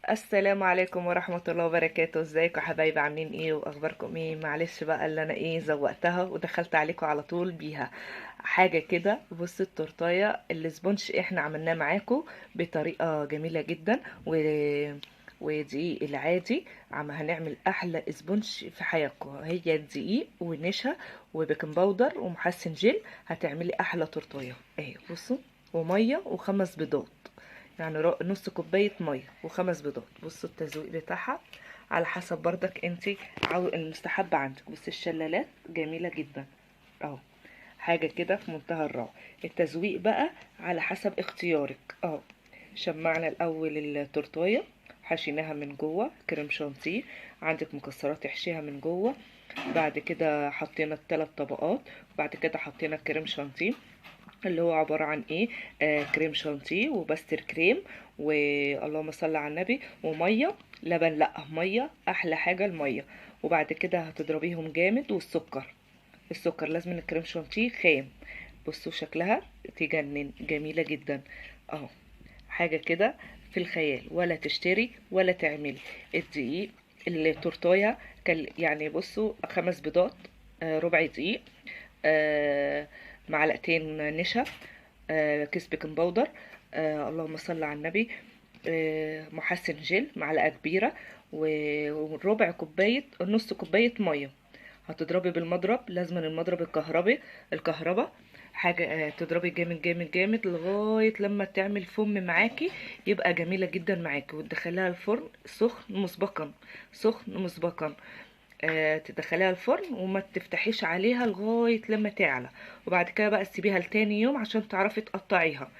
السلام عليكم ورحمة الله وبركاته. ازيكم يا حبايبي؟ عاملين ايه واخباركم ايه؟ معلش بقى اللي انا زوقتها ودخلت عليكم على طول بيها حاجة كده. بص التورتاية السبونج احنا عملناه معاكم بطريقة جميلة جدا ودقيق العادي. هنعمل احلى سبونج في حياتكم. هي دقيق ونشا وبيكنج باودر ومحسن جل، هتعملي احلى تورتاية اهي. بصوا، ومية وخمس بيضات، يعني نص كوباية مية وخمس بيضات. بصوا التزويق بتاعها على حسب بردك انتي المستحب عندك. بص الشلالات جميلة جدا اهو، حاجة كده في منتهى الروعة. التزويق بقى على حسب اختيارك اهو. شمعنا الاول التورتايه، حشيناها من جوه كريم شانتيه، عندك مكسرات احشيها من جوه. بعد كده حطينا الثلاث طبقات، بعد كده حطينا الكريم شانتيه اللي هو عبارة عن ايه، كريم شانتيه وباستر كريم واللهم صل على النبي ومية. لبن لا، مية احلى حاجة المية. وبعد كده هتضربيهم جامد، والسكر، السكر لازم الكريم شانتيه خام. بصوا شكلها تجنن، جميلة جدا اهو. حاجة كده في الخيال، ولا تشتري ولا تعملي. الدقيق التورتايه يعني بصوا خمس بيضات، ربع دقيق، آه، معلقتين نشا، كيس بيكنج باودر، اللهم صل على النبي، محسن جل معلقة كبيرة، وربع كوباية نص كوباية مية. هتضربي بالمضرب، لازم المضرب الكهرباء حاجة، تضربي جامد جامد جامد لغاية لما تعمل فم معاكي، يبقى جميلة جدا معاكي. وتدخليها الفرن سخن مسبقا، سخن مسبقا. تدخليها الفرن وما تفتحيش عليها لغاية لما تعلى. وبعد كده بقى تسيبيها لتاني يوم عشان تعرفي تقطعيها.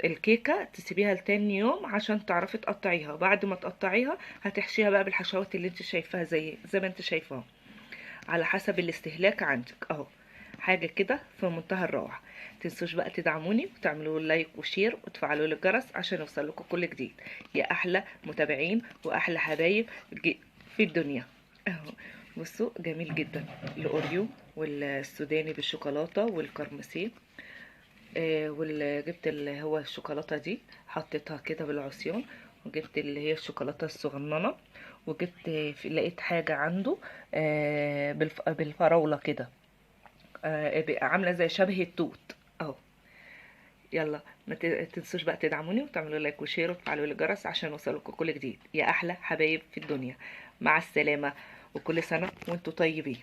الكيكة تسيبيها لتاني يوم عشان تعرفي تقطعيها. بعد ما تقطعيها هتحشيها بقى بالحشوات اللي انت شايفاها، زي ما انت شايفاها على حسب الاستهلاك عندك اهو. حاجة كده في منتهى الروعة. تنسوش بقى تدعموني وتعملوا لايك وشير وتفعلوا الجرس عشان يوصل لكم كل جديد، يا احلى متابعين واحلى حبايب في الدنيا اهو. بصوا جميل جدا، الاوريو والسوداني بالشوكولاته والكرمسي. جبت اللي هو الشوكولاته دي، حطيتها كده بالعصيان. وجبت اللي هي الشوكولاته الصغننه. وجبت لقيت حاجه عنده بالفراوله كده، بقى عامله زي شبه التوت اهو. يلا ما تنسوش بقى تدعموني وتعملوا لايك وشير وتفعلوا الجرس عشان يوصلكم كل جديد، يا احلى حبايب في الدنيا. مع السلامه، وكل سنه وانتم طيبين.